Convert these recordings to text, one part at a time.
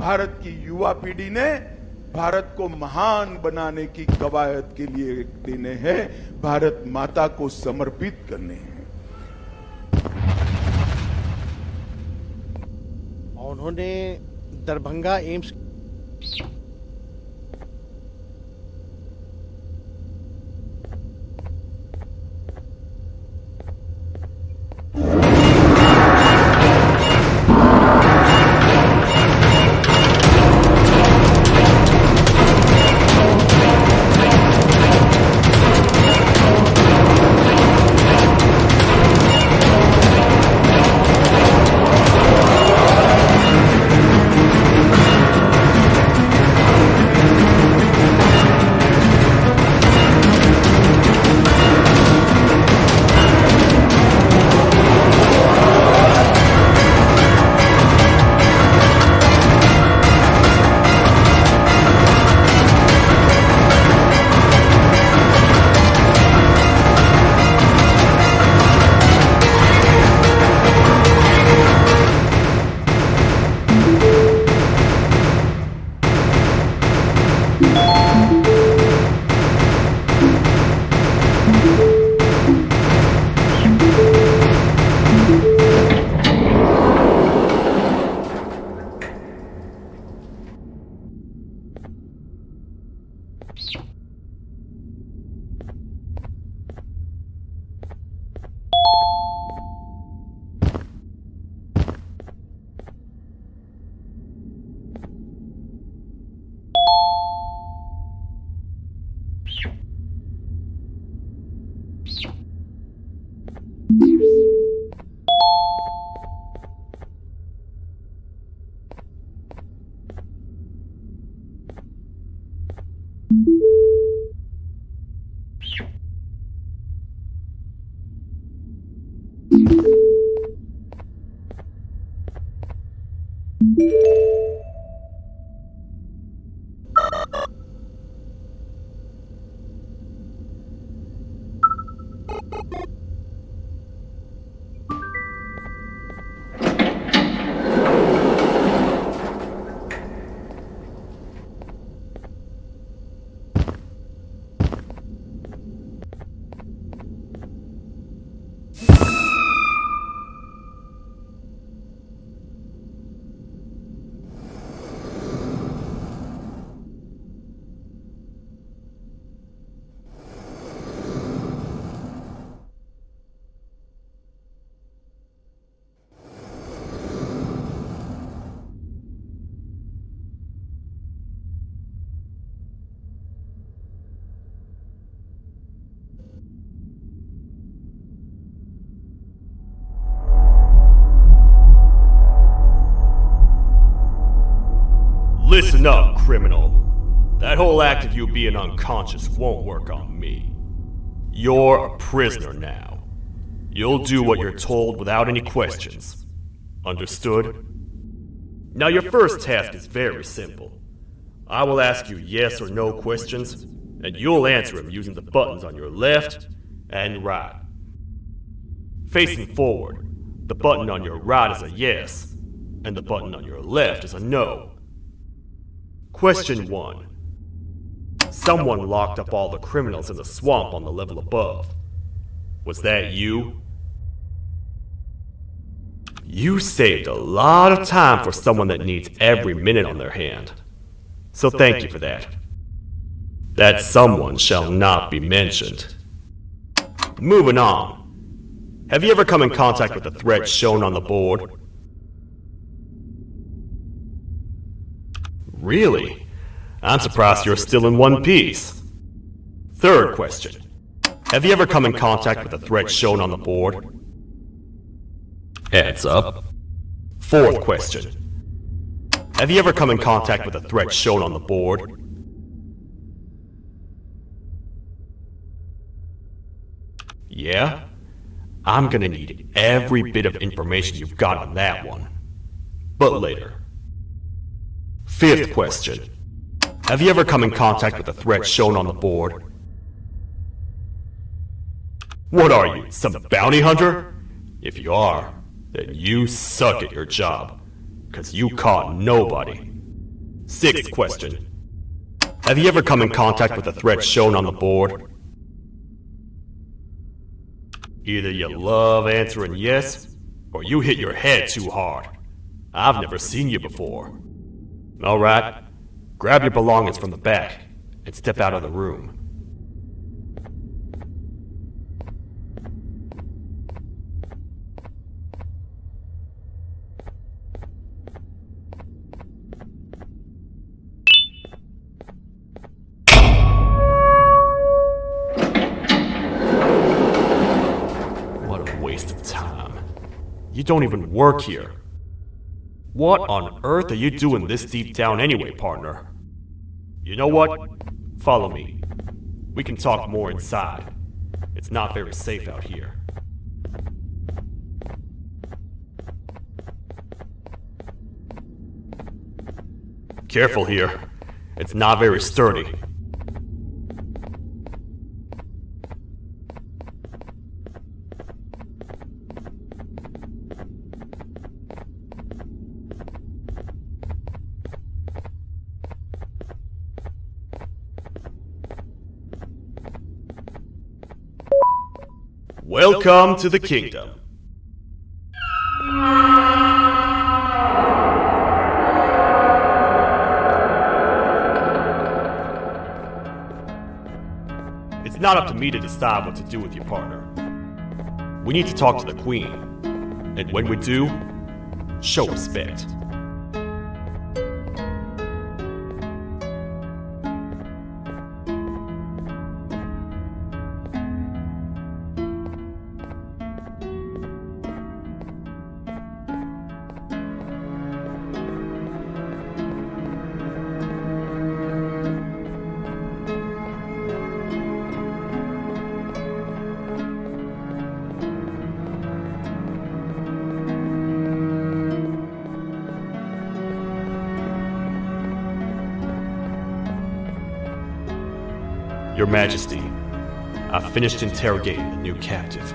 भारत की युवा पीढ़ी ने भारत को महान बनाने की कवायद के लिए देने हैं, भारत माता को समर्पित करने हैं। उन्होंने Darbhanga AIIMS Listen up, criminal. That whole act of you being unconscious won't work on me. You're a prisoner now. You'll do what you're told without any questions. Understood? Now your first task is very simple. I will ask you yes or no questions, and you'll answer them using the buttons on your left and right. Facing forward, the button on your right is a yes, and the button on your left is a no. Question 1. Someone locked up all the criminals in the swamp on the level above. Was that you? You saved a lot of time for someone that needs every minute on their hand. So thank you for that. That someone shall not be mentioned. Moving on. Have you ever come in contact with the threat shown on the board? Really? I'm surprised you're still in one piece. Third question. Have you ever come in contact with the threat shown on the board? Heads up. Fourth question. Have you ever come in contact with the threat shown on the board? Yeah? I'm gonna need every bit of information you've got on that one. But later. Fifth question. Have you ever come in contact with the threat shown on the board? What are you, some bounty hunter? If you are, then you suck at your job, 'cause you caught nobody. Sixth question. Have you ever come in contact with the threat shown on the board? Either you love answering yes, or you hit your head too hard. I've never seen you before. Alright, grab your belongings from the back and step out of the room. What a waste of time. You don't even work here. What on earth are you doing this deep down anyway, partner? You know what? Follow me. We can talk more inside. It's not very safe out here. Careful here. It's not very sturdy. Welcome to the kingdom. It's not up to me to decide what to do with your partner. We need to talk to the queen. And when we do, show respect. Your Majesty, I've finished interrogating the new captive.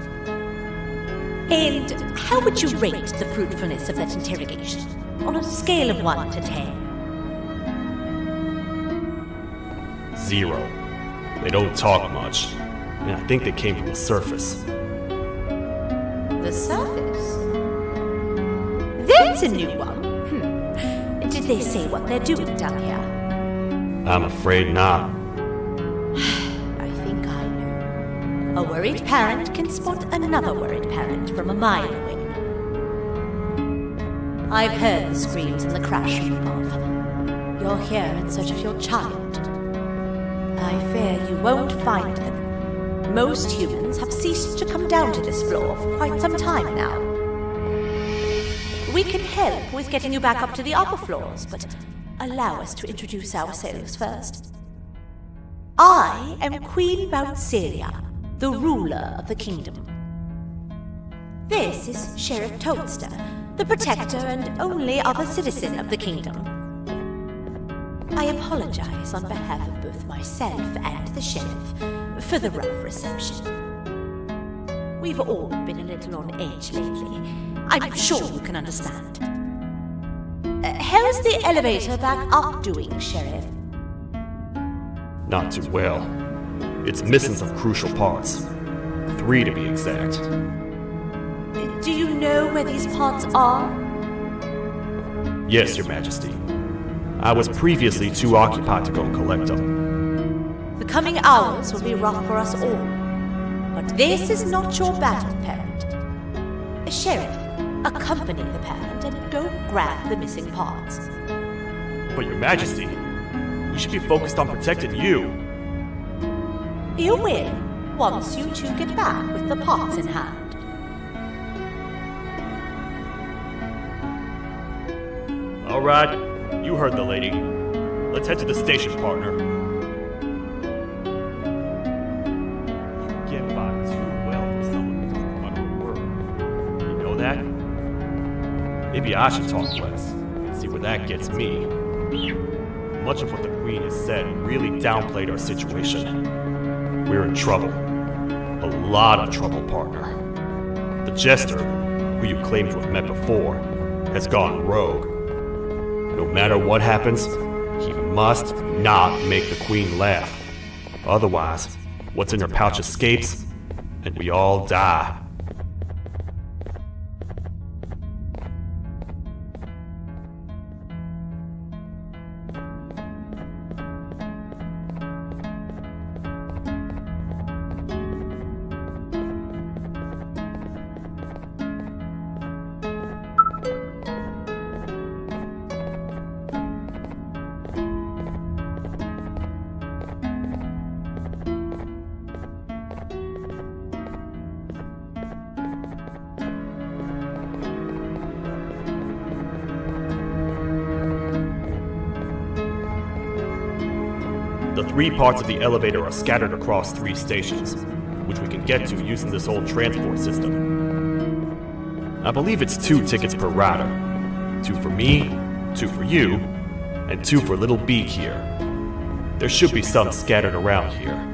And how would you rate the fruitfulness of that interrogation? On a scale of 1 to 10? 0. They don't talk much, and I think they came from the surface. The surface? That's a new one. Did they say what they're doing down here? I'm afraid not. I think I know. A worried parent can spot another worried parent from a mile away. I've heard the screams and the crash from above. You're here in search of your child. I fear you won't find them. Most humans have ceased to come down to this floor for quite some time now. We can help with getting you back up to the upper floors, but allow us to introduce ourselves first. I am Queen Bouncelia, the ruler of the kingdom. This is Sheriff Toadster, the protector and only other citizen of the kingdom. I apologize on behalf of both myself and the sheriff for the rough reception. We've all been a little on edge lately. I'm sure you can understand. How's the elevator back up doing, Sheriff? Not too well. It's missing some crucial parts. 3 to be exact. Do you know where these parts are? Yes, Your Majesty. I was previously too occupied to go and collect them. The coming hours will be rough for us all. But this is not your battle, parent. Sheriff, accompany the parent and go grab the missing parts. But Your Majesty, we should be focused on protecting you. You will, once you two get back with the parts in hand. All right, you heard the lady. Let's head to the station, partner. You get by too well for someone who doesn't want to work. You know that? Maybe I should talk less and see where that gets me. Much of what the Queen has said really downplayed our situation. We're in trouble. A lot of trouble, partner. The Jester, who you claim to have met before, has gone rogue. No matter what happens, must not make the Queen laugh. Otherwise, what's in her pouch escapes, and we all die. The 3 parts of the elevator are scattered across 3 stations, which we can get to using this old transport system. I believe it's 2 tickets per rider. 2 for me, 2 for you, and 2 for Little Beak here. There should be some scattered around here.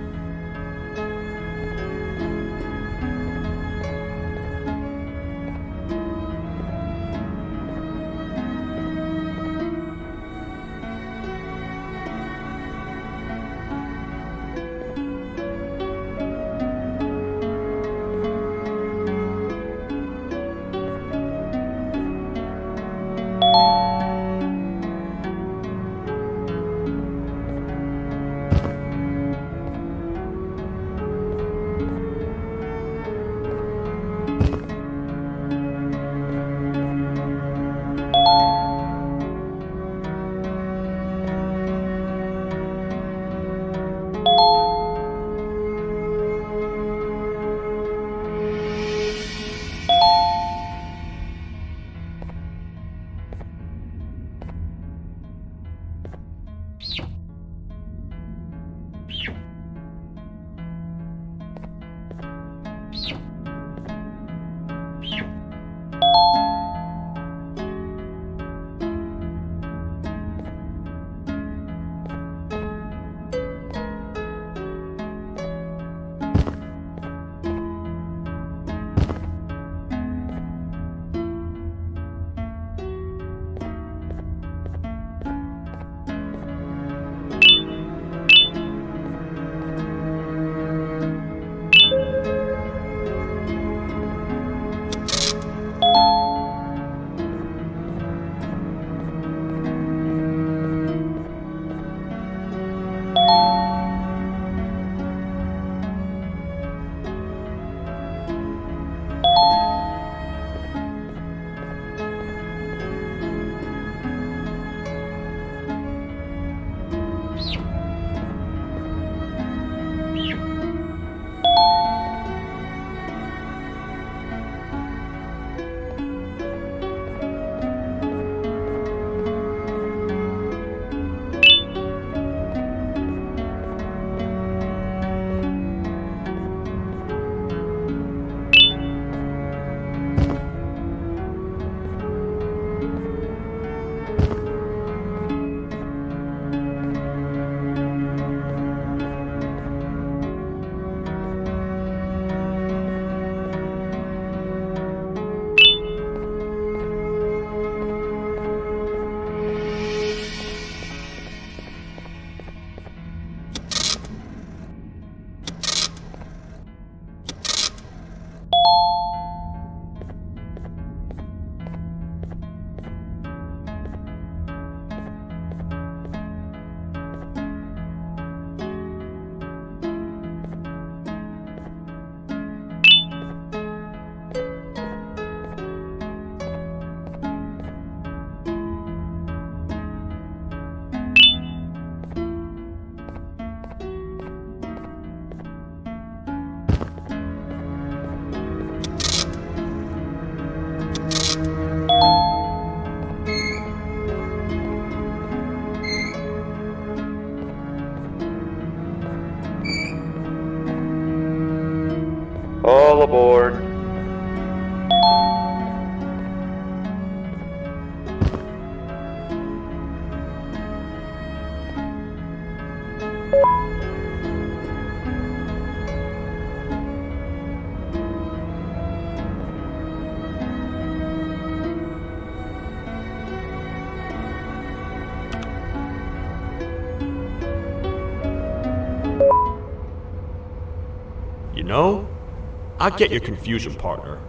I get your confusion, partner.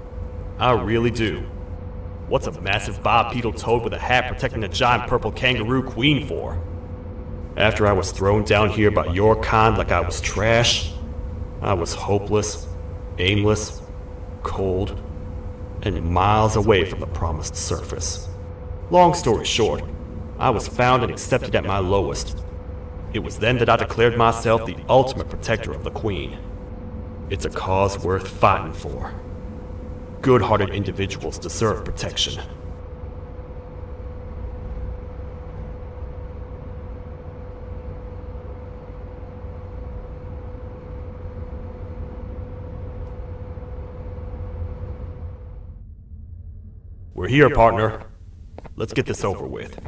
I really do. What's a massive bipedal toad with a hat protecting a giant purple kangaroo queen for? After I was thrown down here by your kind like I was trash, I was hopeless, aimless, cold, and miles away from the promised surface. Long story short, I was found and accepted at my lowest. It was then that I declared myself the ultimate protector of the Queen. It's a cause worth fighting for. Good-hearted individuals deserve protection. We're here, partner. Let's get this over with.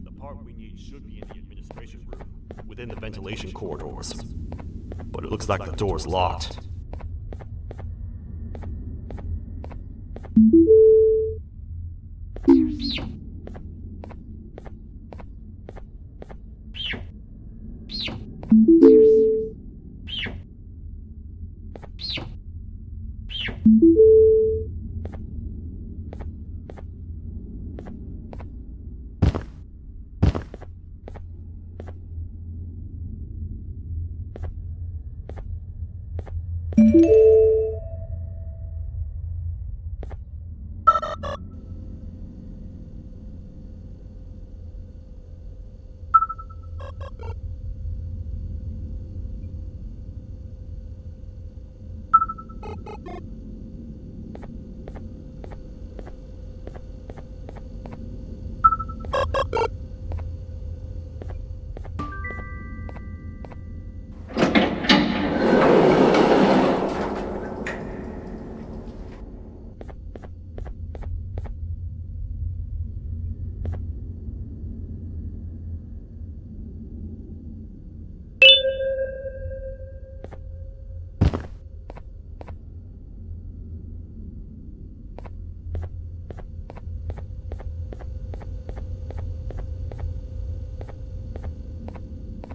The part we need should be in the administration room, within the ventilation corridors. But it looks like the door's locked.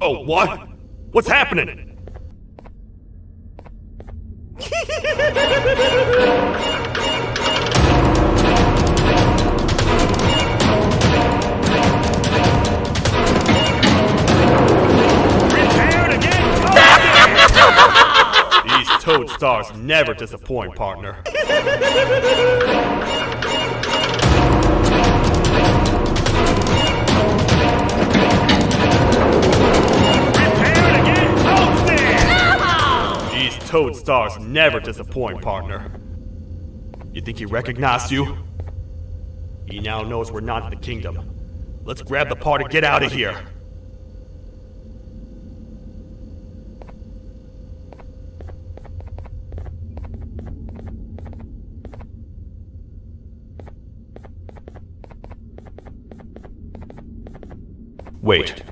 Oh, what? What's happening? Prepared again, These toad stars never disappoint, partner. Toad stars never disappoint, partner. You think he recognized you? He now knows we're not in the kingdom. Let's grab the part and get out of here. Wait.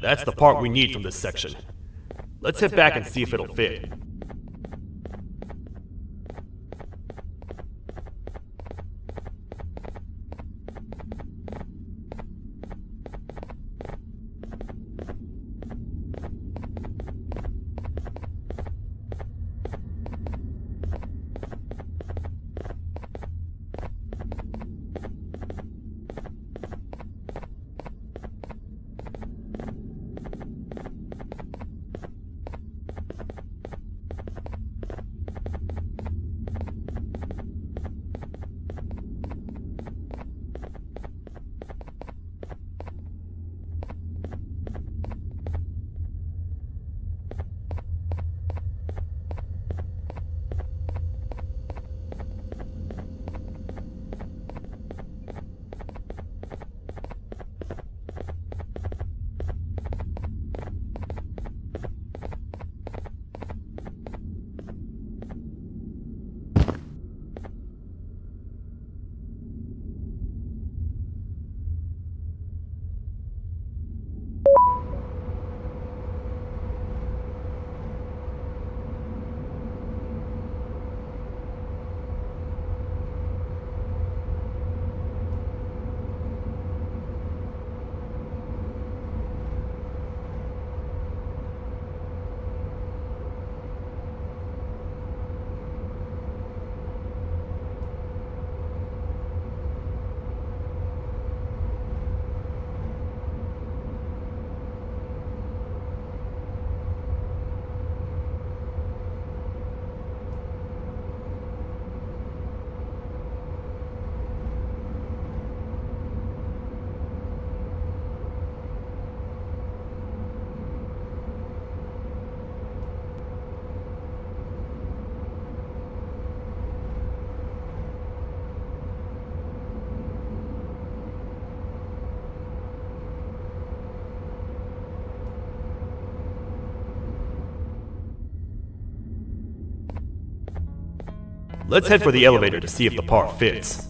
That's the part we need from this section. Let's head back and see if it'll fit. Let's head for the elevator to see if the part fits.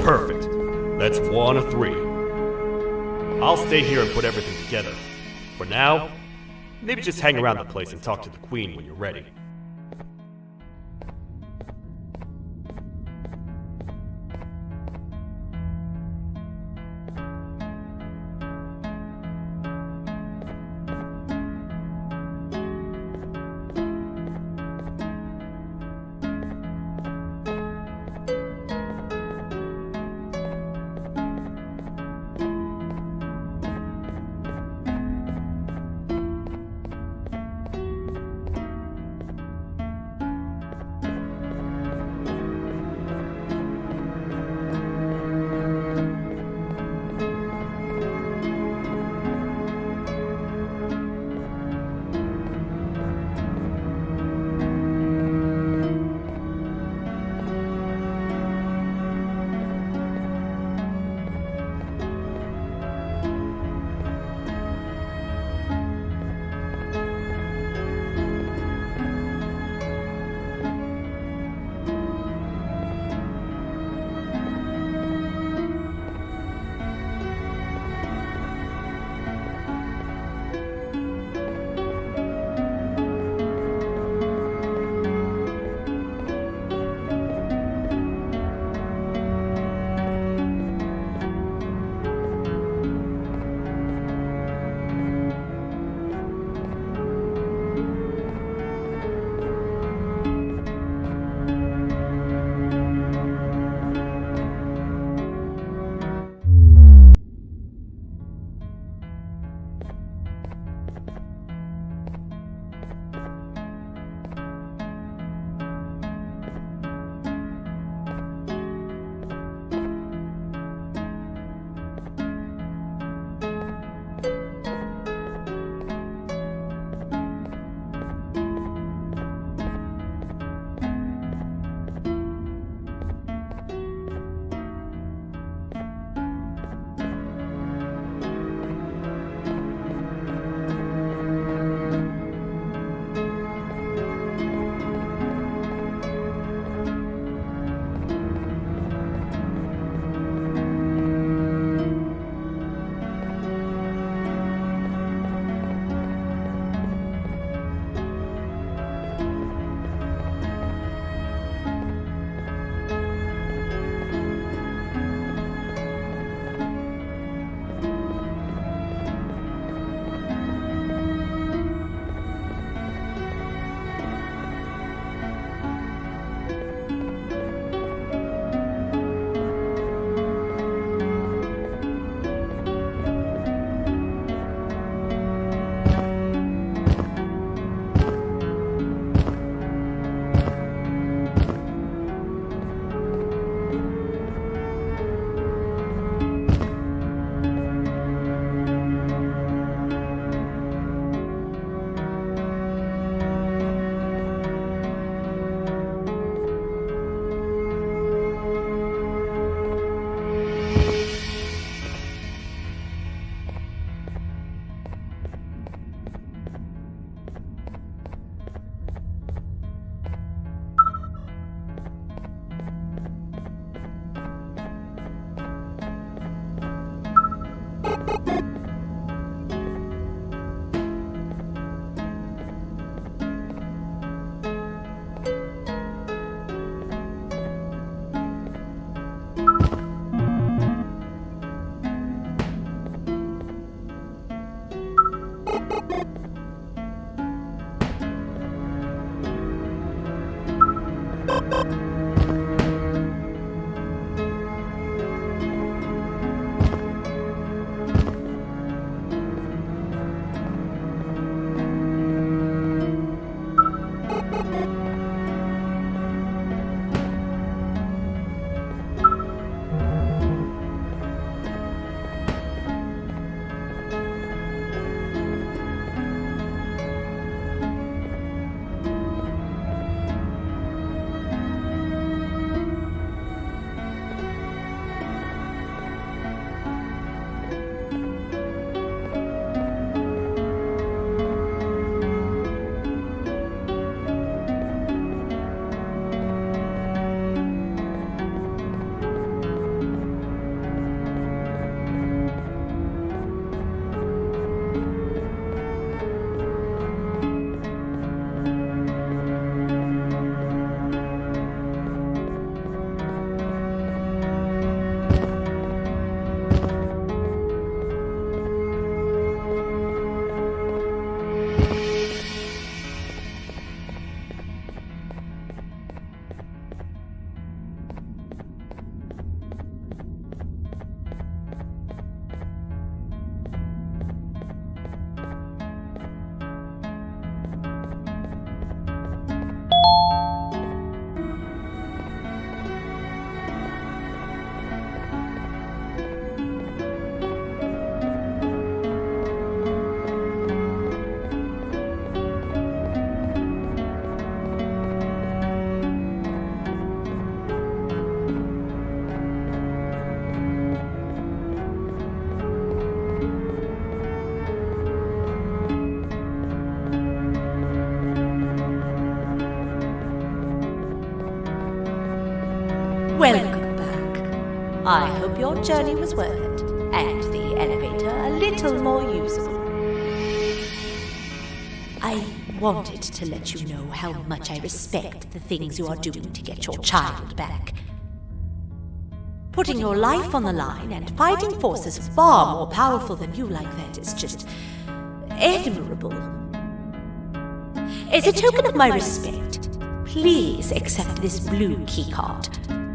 Perfect. That's 1 of 3. I'll stay here and put everything together. For now, maybe just hang around the place and talk to the Queen when you're ready. I hope your journey was worth it, and the elevator a little more usable. I wanted to let you know how much I respect the things you are doing to get your child back. Putting your life on the line and fighting forces far more powerful than you like that is just admirable. As a token of my respect, please accept this blue keycard.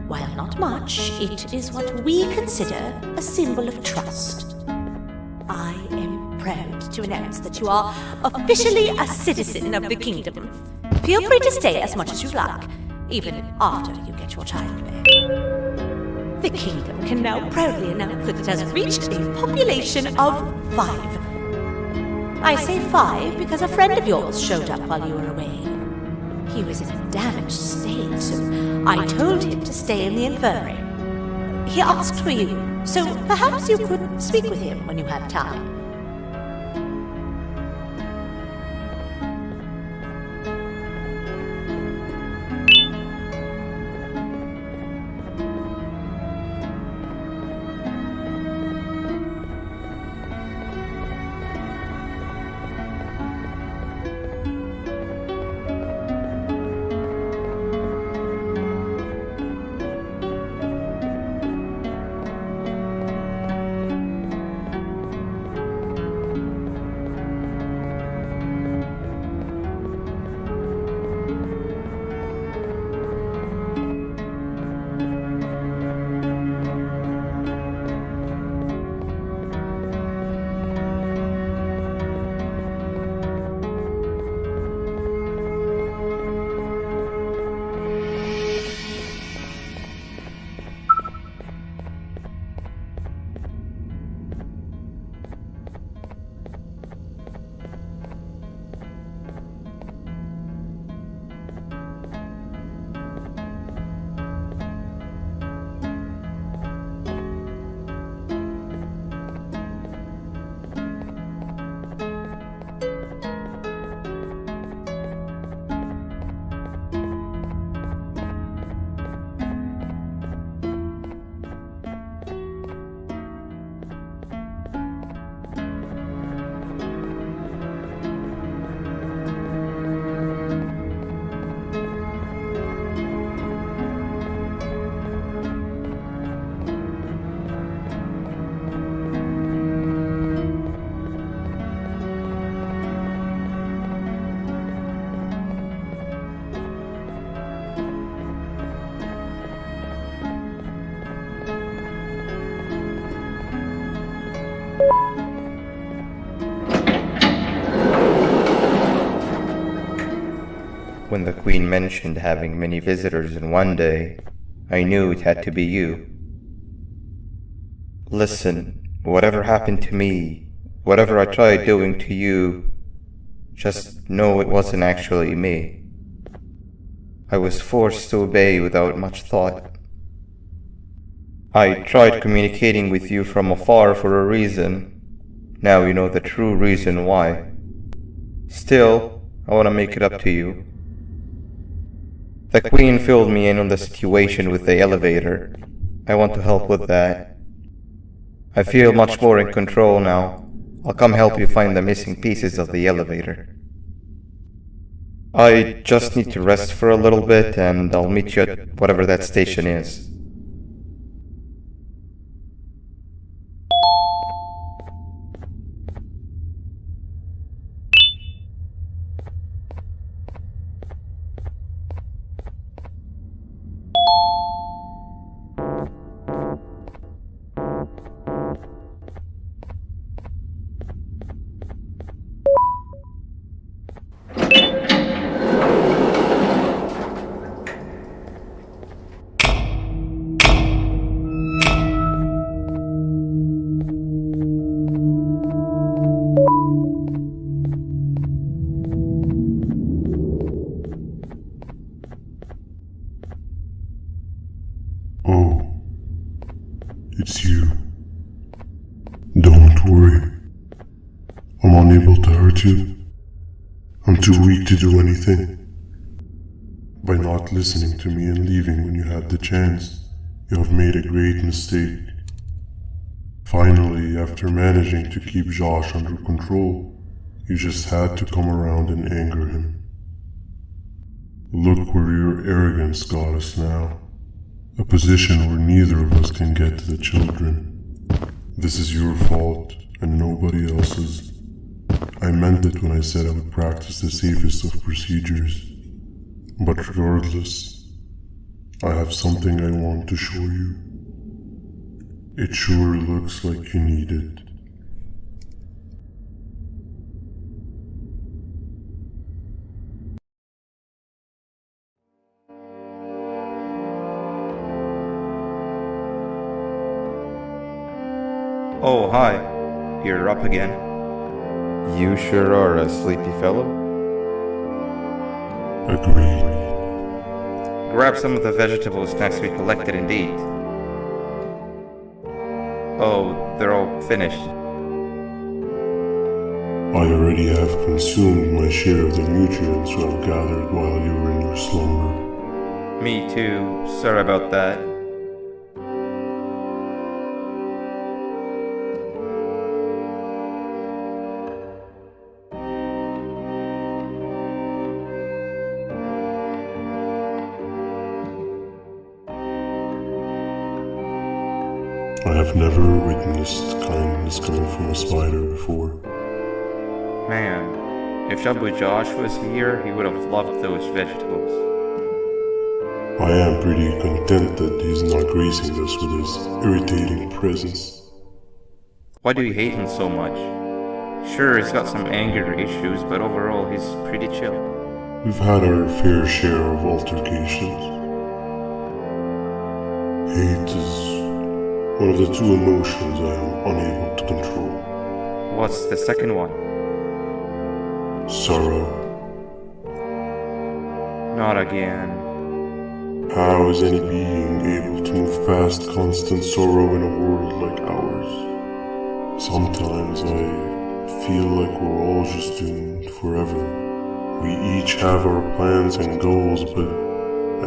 While not much, it is what we consider a symbol of trust. I am proud to announce that you are officially a citizen of the kingdom. Feel free to stay as much as you like, even after you get your child back. The kingdom can now proudly announce that it has reached a population of 5. I say 5 because a friend of yours showed up while you were away. He was in a damaged state, so I told him to stay in the infirmary. He asked for you, so perhaps you could speak with him when you have time. When the Queen mentioned having many visitors in one day, I knew it had to be you. Listen, whatever happened to me, whatever I tried doing to you, just know it wasn't actually me. I was forced to obey without much thought. I tried communicating with you from afar for a reason. Now you know the true reason why. Still, I want to make it up to you. The Queen filled me in on the situation with the elevator. I want to help with that. I feel much more in control now. I'll come help you find the missing pieces of the elevator. I just need to rest for a little bit and I'll meet you at whatever that station is. Oh, it's you. Don't worry. I'm unable to hurt you. I'm too weak to do anything. By not listening to me and leaving when you had the chance, You have made a great mistake. Finally, after managing to keep Josh under control, you just had to come around and anger him. Look where your arrogance got us now. A position where neither of us can get to the children. This is your fault, and nobody else's. I meant it when I said I would practice the safest of procedures. But regardless, I have something I want to show you. It sure looks like you need it. Oh, hi. You're up again. You sure are a sleepy fellow. Agreed. Grab some of the vegetable snacks we collected indeed. Oh, they're all finished. I already have consumed my share of the nutrients you have gathered while you were in your slumber. Me too. Sorry about that. I have never witnessed kindness coming from a spider before. Man, if Shabu Josh was here, he would have loved those vegetables. I am pretty content that he's not gracing us with his irritating presence. Why do you hate him so much? Sure, he's got some anger issues, but overall he's pretty chill. We've had our fair share of altercations. Hate is one of the two emotions I am unable to control. What's the second one? Sorrow. Not again. How is any being able to move past constant sorrow in a world like ours? Sometimes I feel like we're all just doomed forever. We each have our plans and goals, but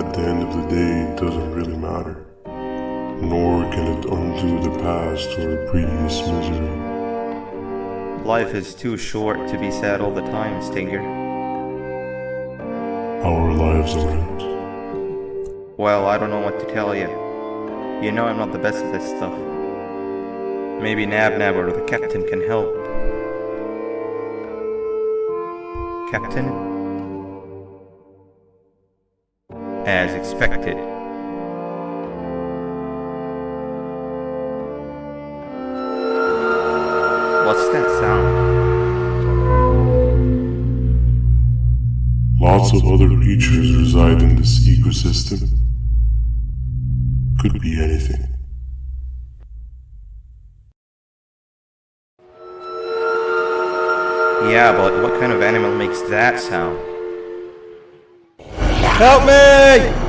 at the end of the day, it doesn't really matter. Nor can it undo the past or previous misery. Life is too short to be sad all the time, Stinger. Our lives aren't. Well, I don't know what to tell you. You know I'm not the best at this stuff. Maybe Nab or the captain can help. Captain? As expected. What's that sound? Lots of other creatures reside in this ecosystem. Could be anything. Yeah, but what kind of animal makes that sound? Help me!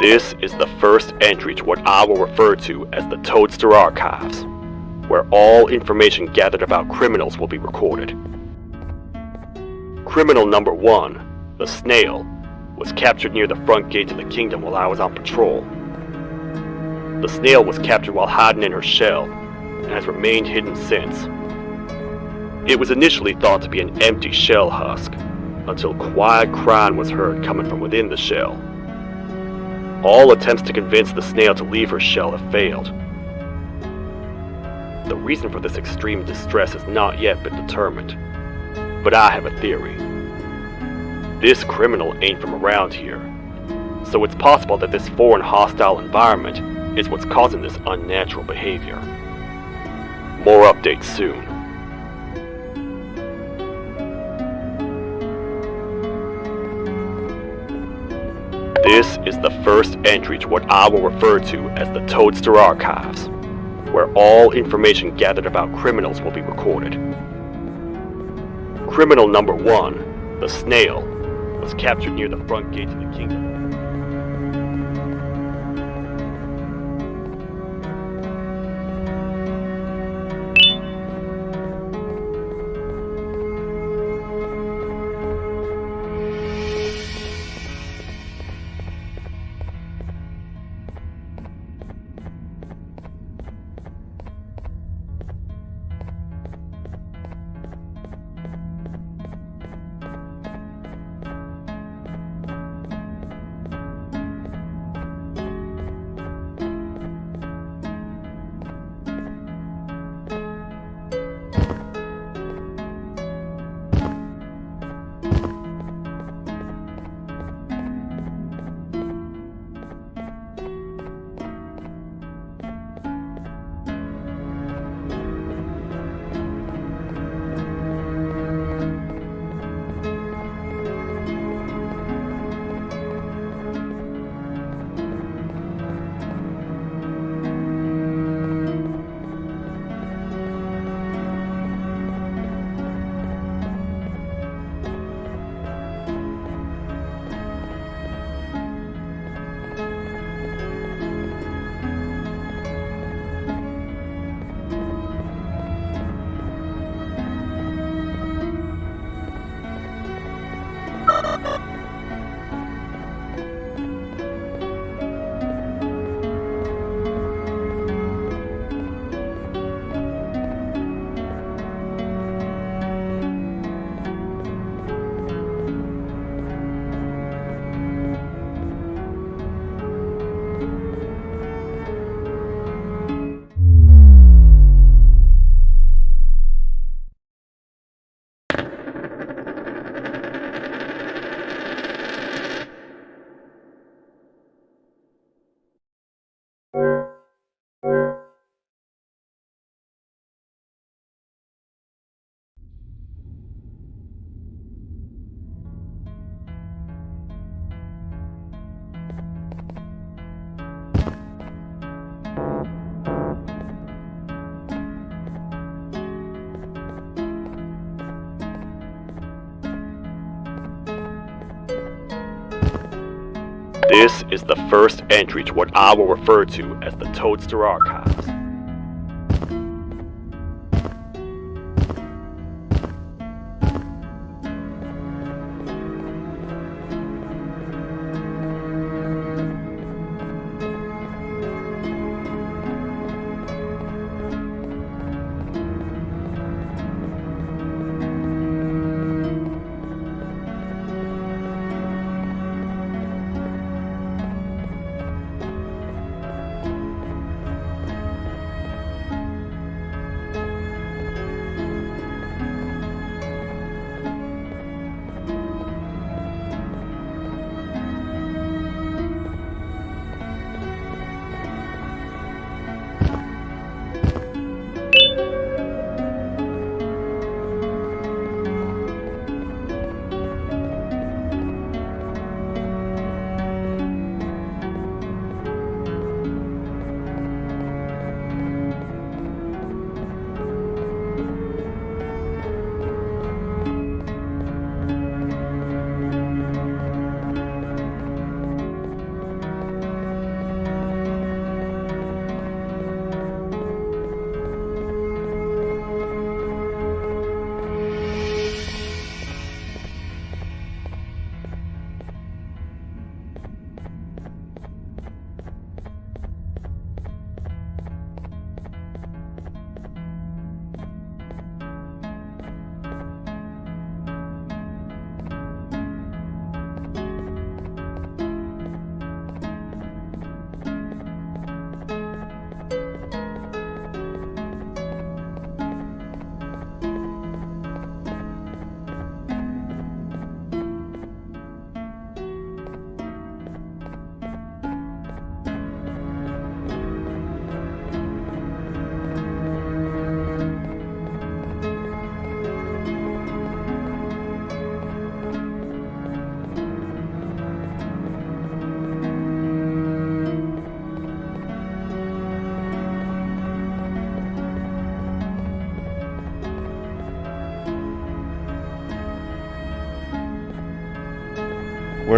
This is the first entry to what I will refer to as the Toadster Archives, where all information gathered about criminals will be recorded. Criminal number 1, the Snail, was captured near the front gate to the kingdom while I was on patrol. The Snail was captured while hiding in her shell, and has remained hidden since. It was initially thought to be an empty shell husk, until quiet crying was heard coming from within the shell. All attempts to convince the Snail to leave her shell have failed. The reason for this extreme distress has not yet been determined, but I have a theory. This criminal ain't from around here, so it's possible that this foreign hostile environment is what's causing this unnatural behavior. More updates soon. This is the first entry to what I will refer to as the Toadster Archives, where all information gathered about criminals will be recorded. Criminal number 1, the Snail, was captured near the front gate to the kingdom. This is the first entry to what I will refer to as the Toadster Archives.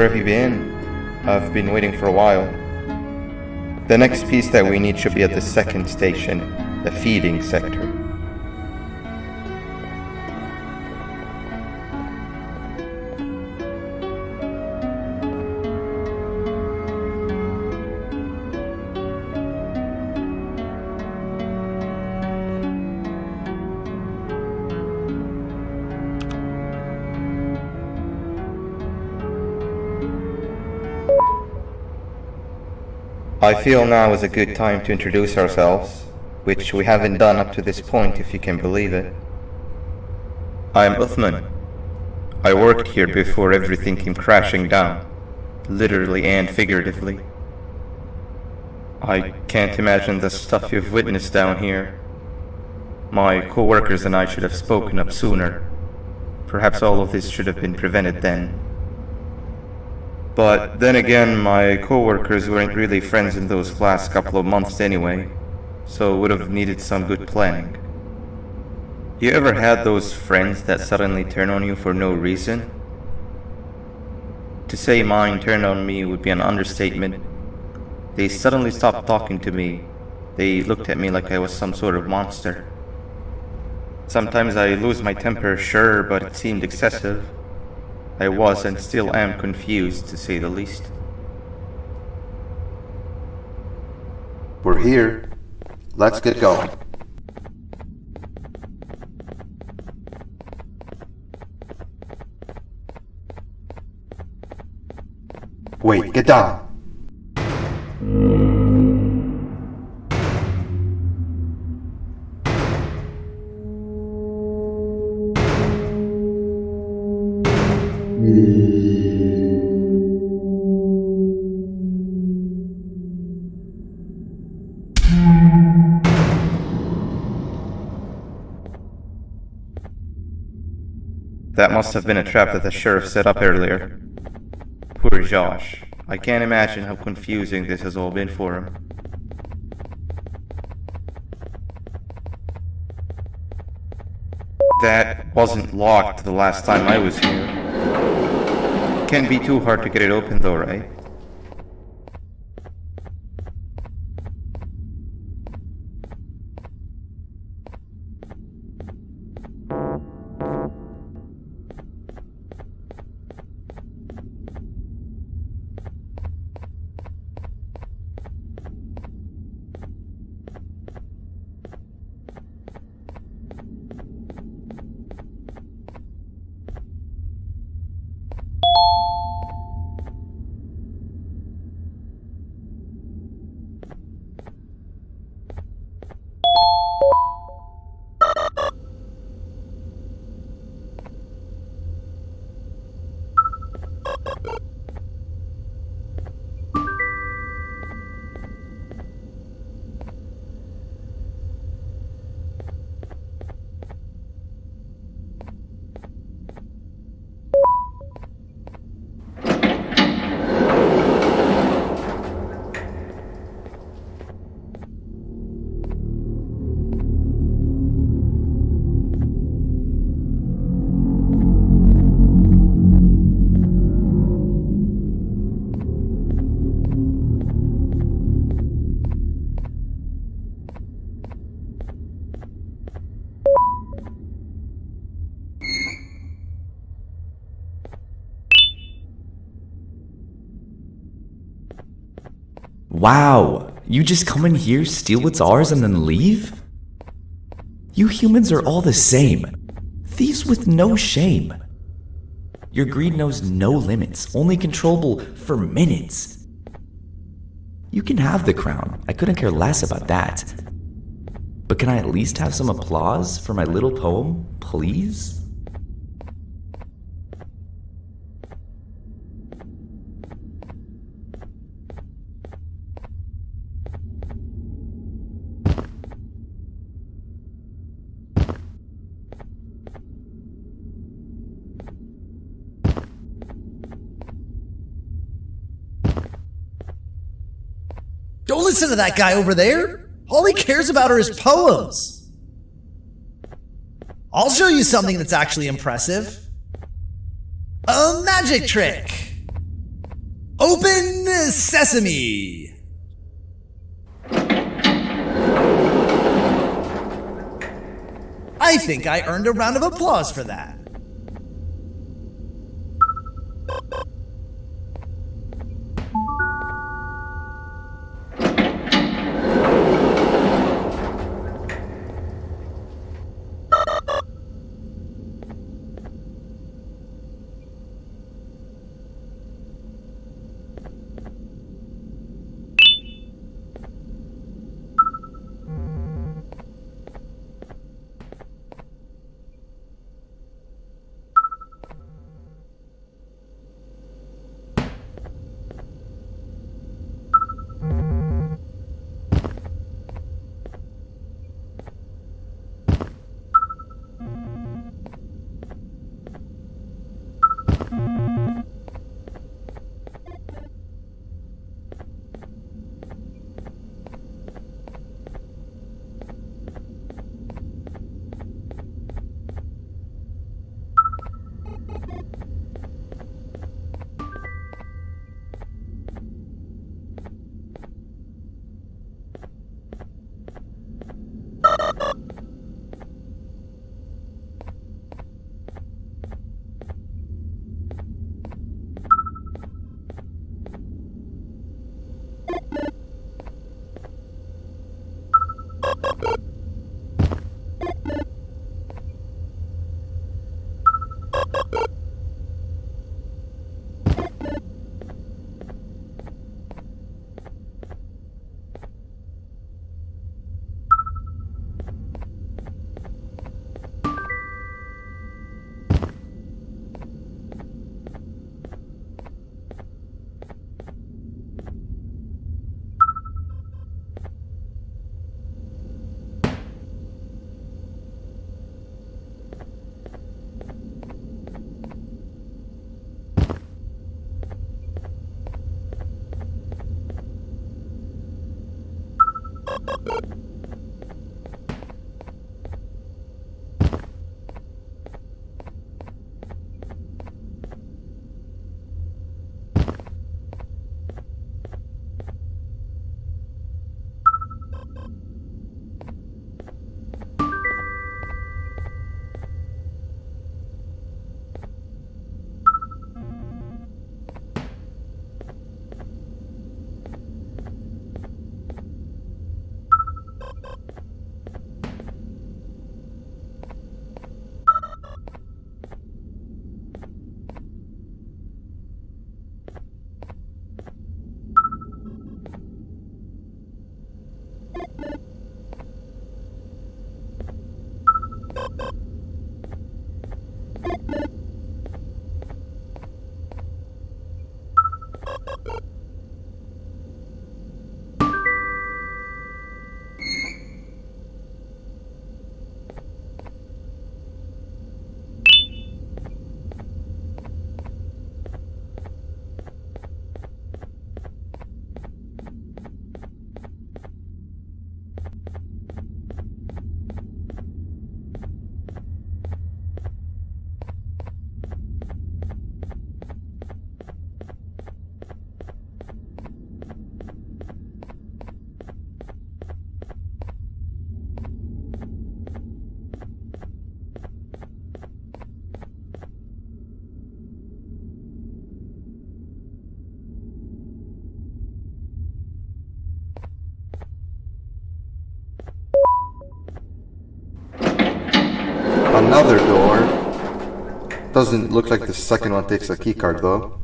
where have you been? I've been waiting for a while. The next piece that we need should be at the second station, the feeding sector. I feel now is a good time to introduce ourselves, which we haven't done up to this point, if you can believe it. I'm Uthman. I worked here before everything came crashing down, literally and figuratively. I can't imagine the stuff you've witnessed down here. My co-workers and I should have spoken up sooner. Perhaps all of this should have been prevented then. But then again, my co-workers weren't really friends in those last couple of months anyway, so would have needed some good planning. You ever had those friends that suddenly turn on you for no reason? To say mine turned on me would be an understatement. They suddenly stopped talking to me. They looked at me like I was some sort of monster. Sometimes I lose my temper, sure, but it seemed excessive. I was and still am confused, to say the least. We're here. Let's get going. Wait, get down. That must have been a trap that the sheriff set up earlier. Poor Josh. I can't imagine how confusing this has all been for him. That wasn't locked the last time I was here. Can't be too hard to get it open though, right? Wow, you just come in here, steal what's ours, and then leave? You humans are all the same. Thieves with no shame. Your greed knows no limits, only controllable for minutes. You can have the crown, I couldn't care less about that. But can I at least have some applause for my little poem, please? Don't listen to that guy over there. All he cares about are his poems. I'll show you something that's actually impressive. A magic trick. Open sesame! I think I earned a round of applause for that. Another door. Doesn't look like the second one takes a keycard though.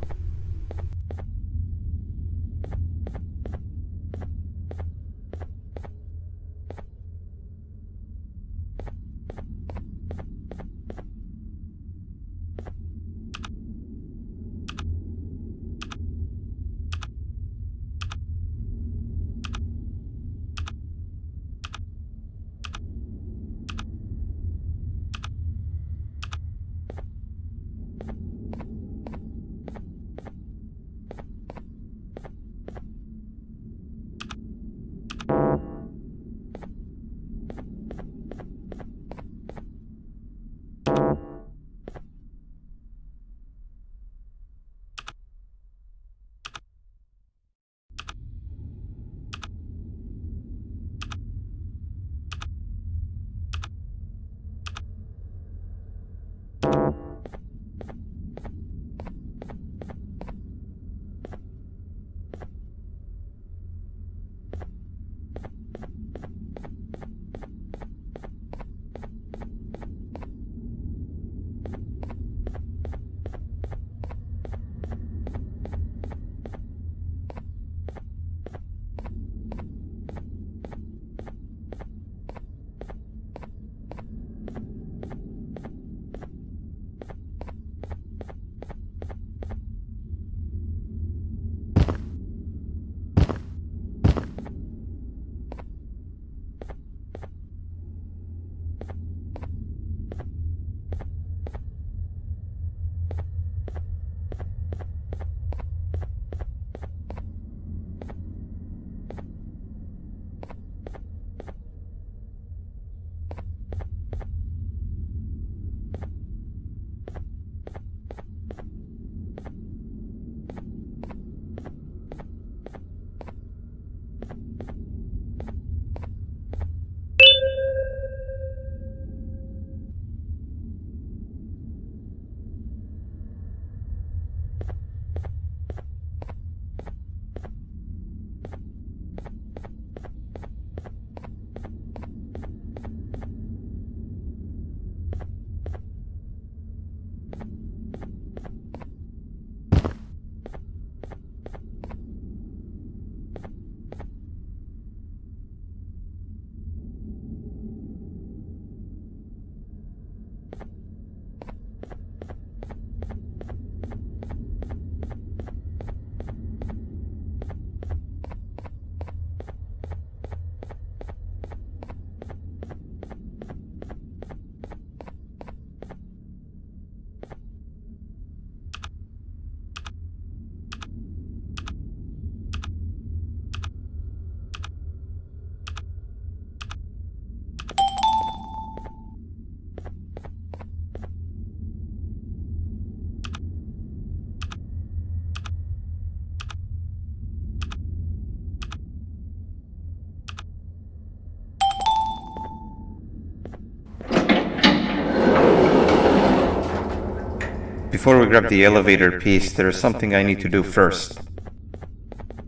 Before we grab the elevator piece, there is something I need to do first.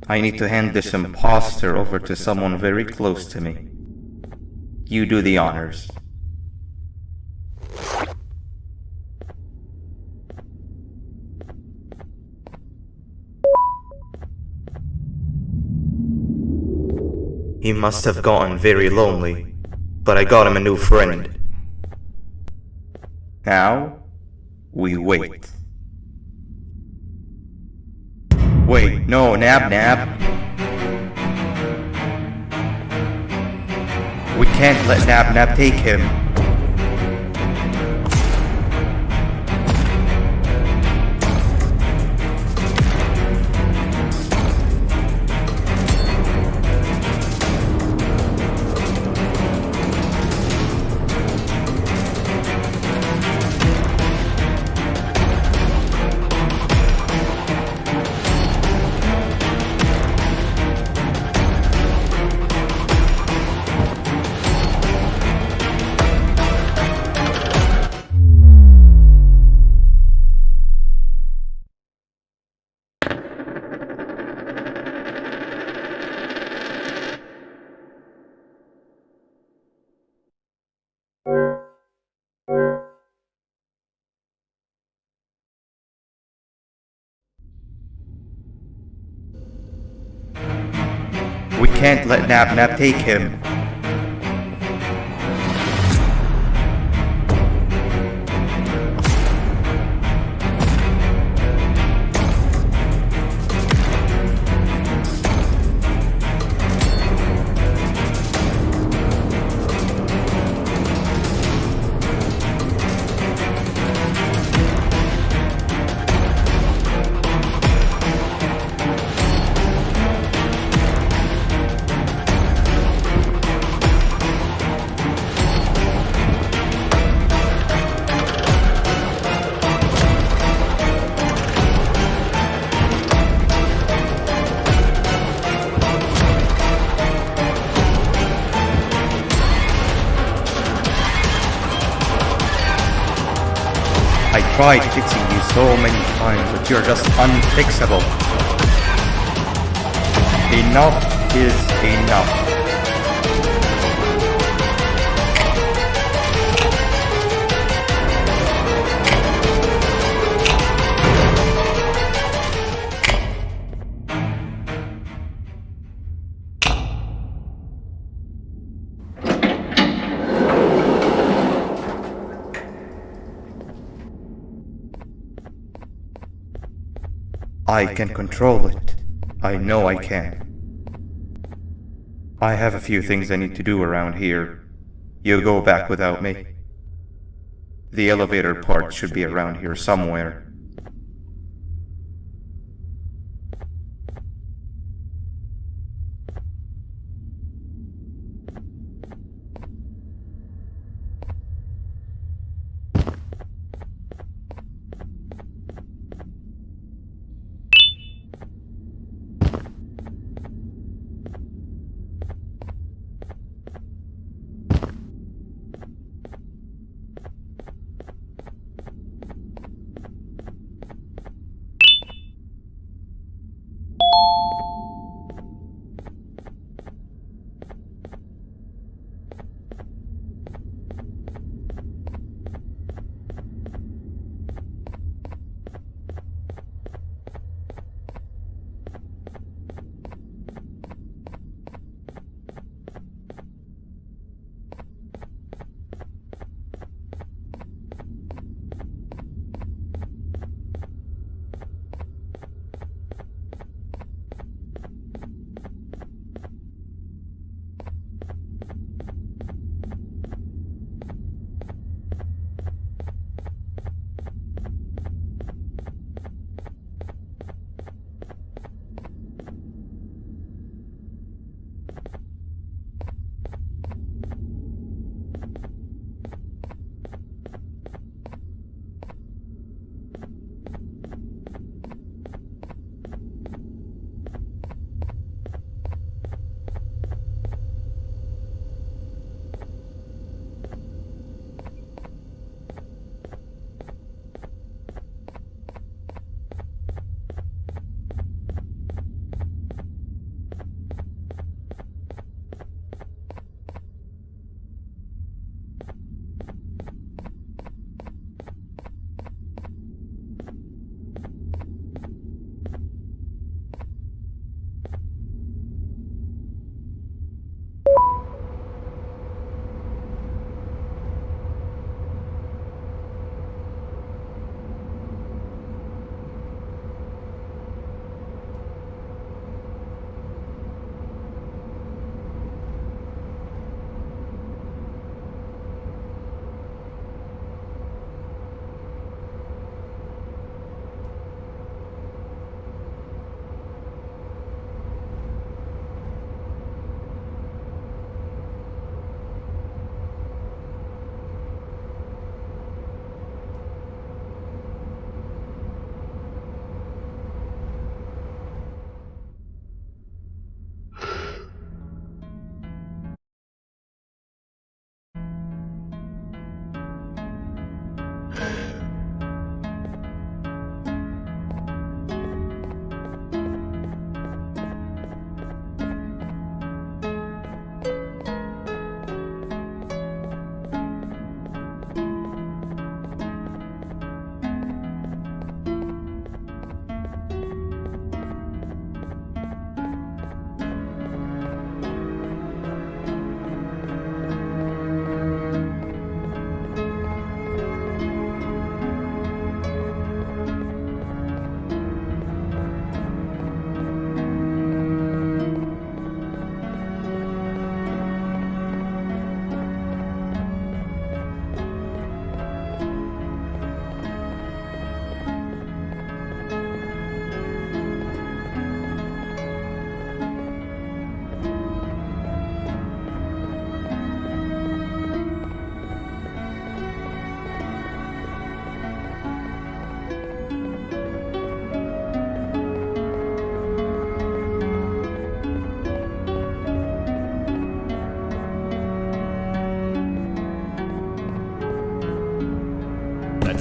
I need to hand this imposter over to someone very close to me. You do the honors. He must have gotten very lonely, but I got him a new friend. Now, we wait. Wait, no, Nab. We can't let Nab take him. We can't let Nab take him. I tried fixing you so many times, but you're just unfixable. Enough is enough. I can control it. I know I can. I have a few things I need to do around here. You go back without me. The elevator part should be around here somewhere.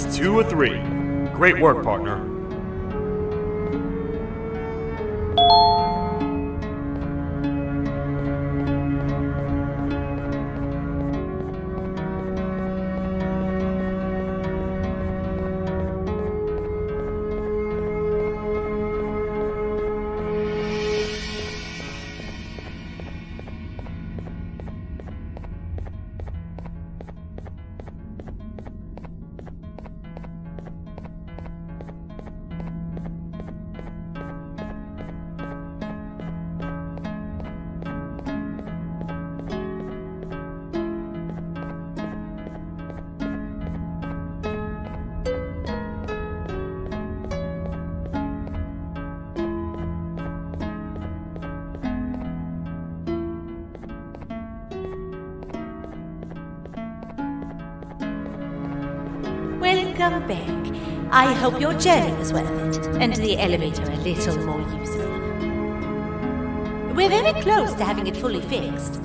That's 2 or 3. Great work, partner. Welcome back. I hope your journey was worth it, and the elevator a little more useful. We're very close to having it fully fixed.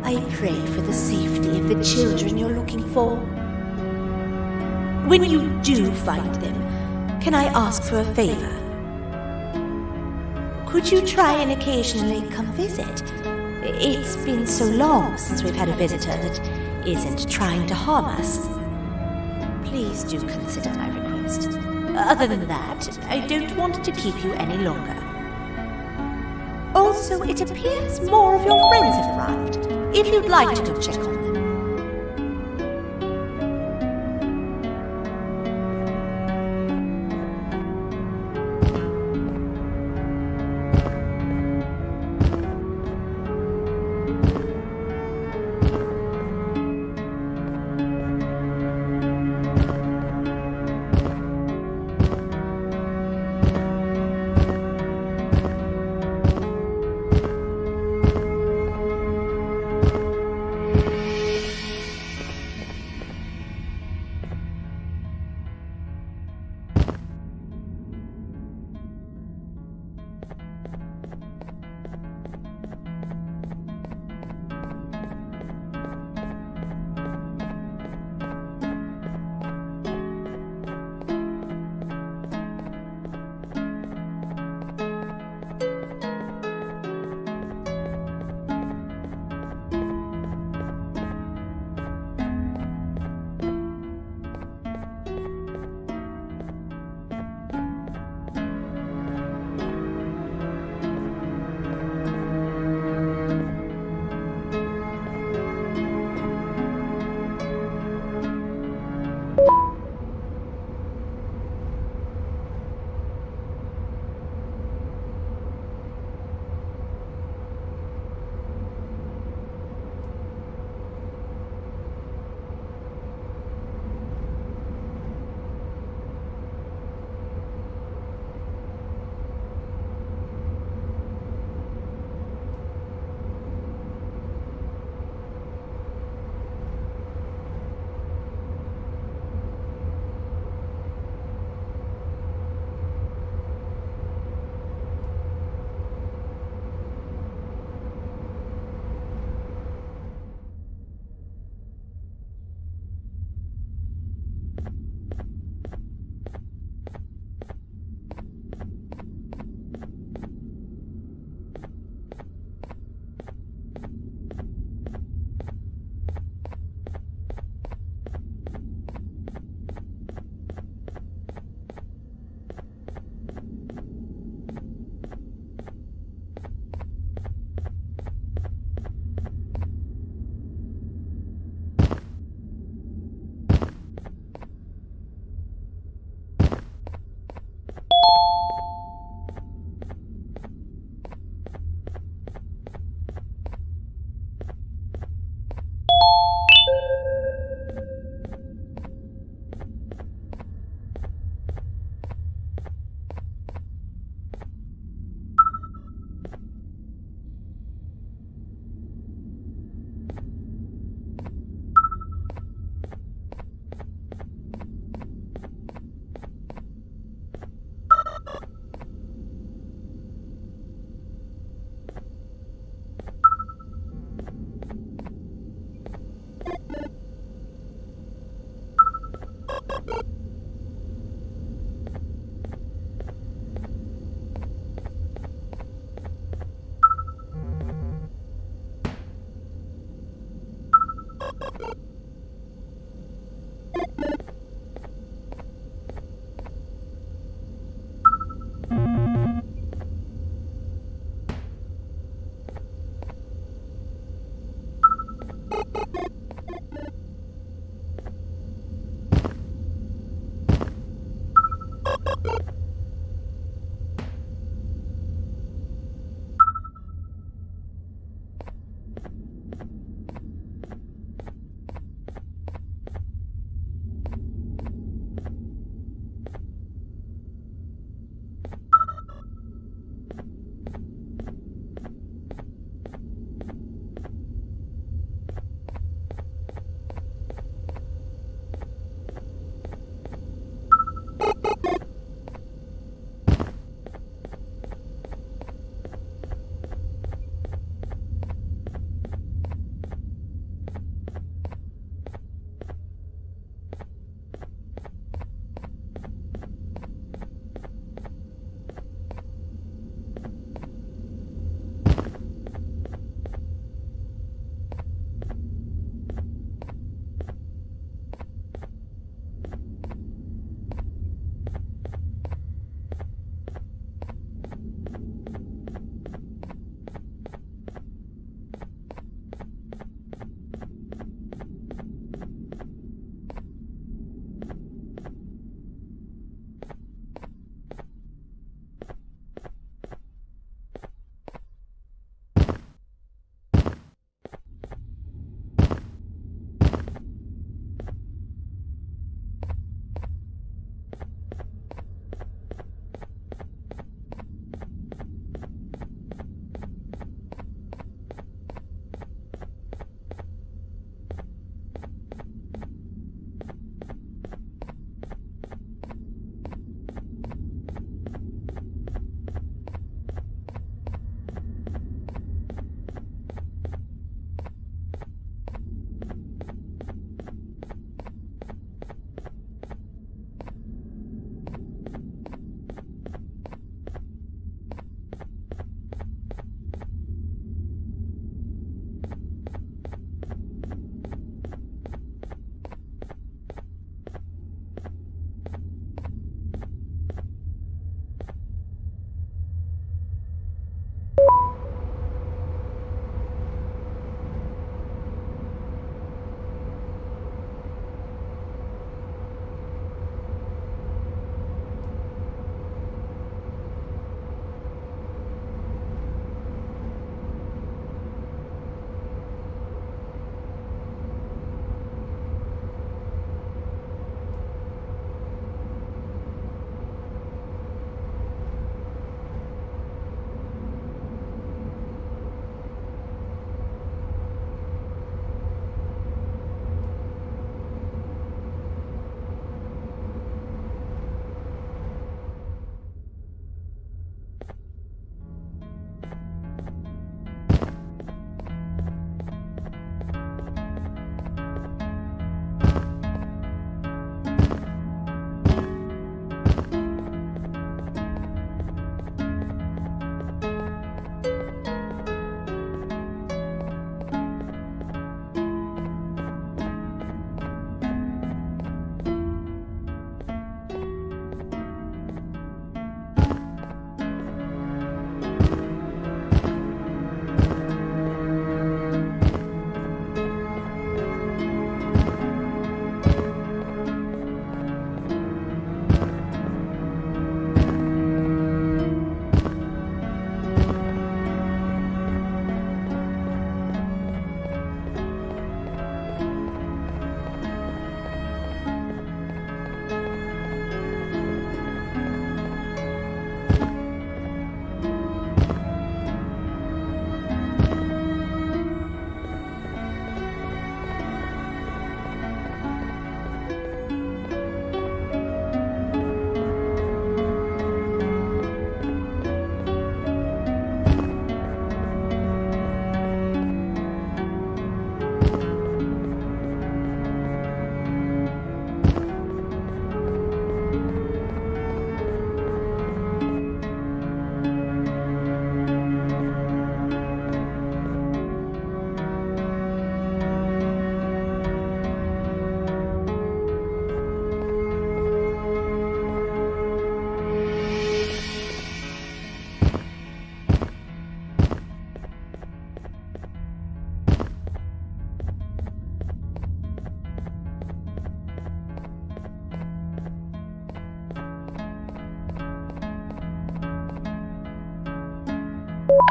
I pray for the safety of the children you're looking for. When you do find them, can I ask for a favor? Could you try and occasionally come visit? It's been so long since we've had a visitor that isn't trying to harm us. Please do consider my request. Other than that, I don't want to keep you any longer. Also, it appears more of your friends have arrived. If you'd like to go check on them.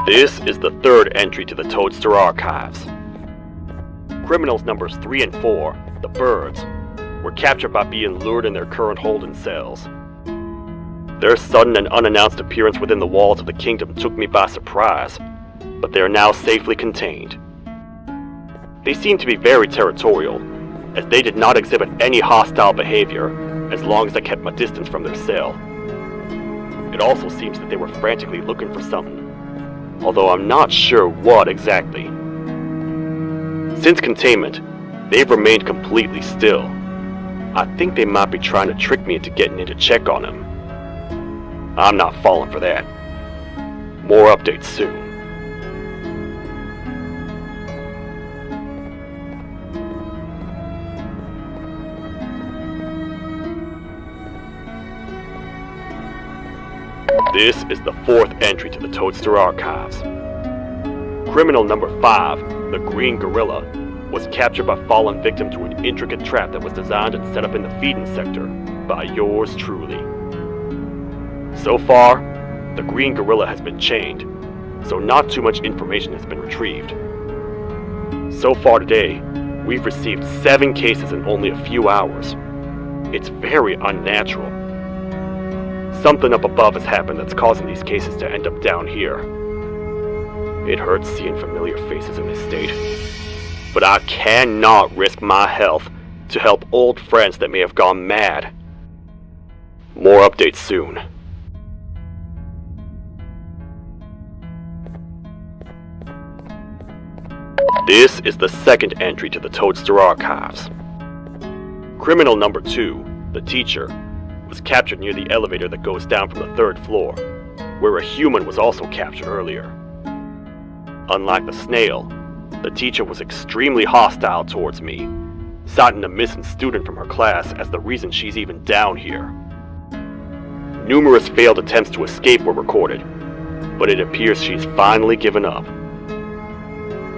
This is the third entry to the Toadster archives. Criminals numbers 3 and 4, the birds, were captured by being lured in their current hold in cells. Their sudden and unannounced appearance within the walls of the kingdom took me by surprise, but they are now safely contained. They seem to be very territorial, as they did not exhibit any hostile behavior as long as I kept my distance from their cell. It also seems that they were frantically looking for something, although I'm not sure what exactly. Since containment, they've remained completely still. I think they might be trying to trick me into getting in to check on them. I'm not falling for that. More updates soon. This is the fourth entry to the Toadster archives. Criminal number 5, the Green Gorilla, was captured by falling victim to an intricate trap that was designed and set up in the feeding sector by yours truly. So far, the Green Gorilla has been chained, so not too much information has been retrieved. So far today, we've received 7 cases in only a few hours. It's very unnatural. Something up above has happened that's causing these cases to end up down here. It hurts seeing familiar faces in this state, but I cannot risk my health to help old friends that may have gone mad. More updates soon. This is the second entry to the Toadster archives. Criminal number 2, the teacher, was captured near the elevator that goes down from the 3rd floor, where a human was also captured earlier. Unlike the snail, the teacher was extremely hostile towards me, citing a missing student from her class as the reason she's even down here. Numerous failed attempts to escape were recorded, but it appears she's finally given up.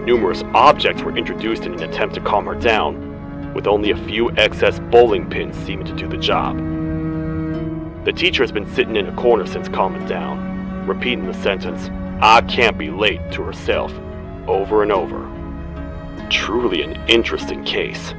Numerous objects were introduced in an attempt to calm her down, with only a few excess bowling pins seeming to do the job. The teacher has been sitting in a corner since calming down, repeating the sentence, "I can't be late," to herself, over and over. Truly an interesting case.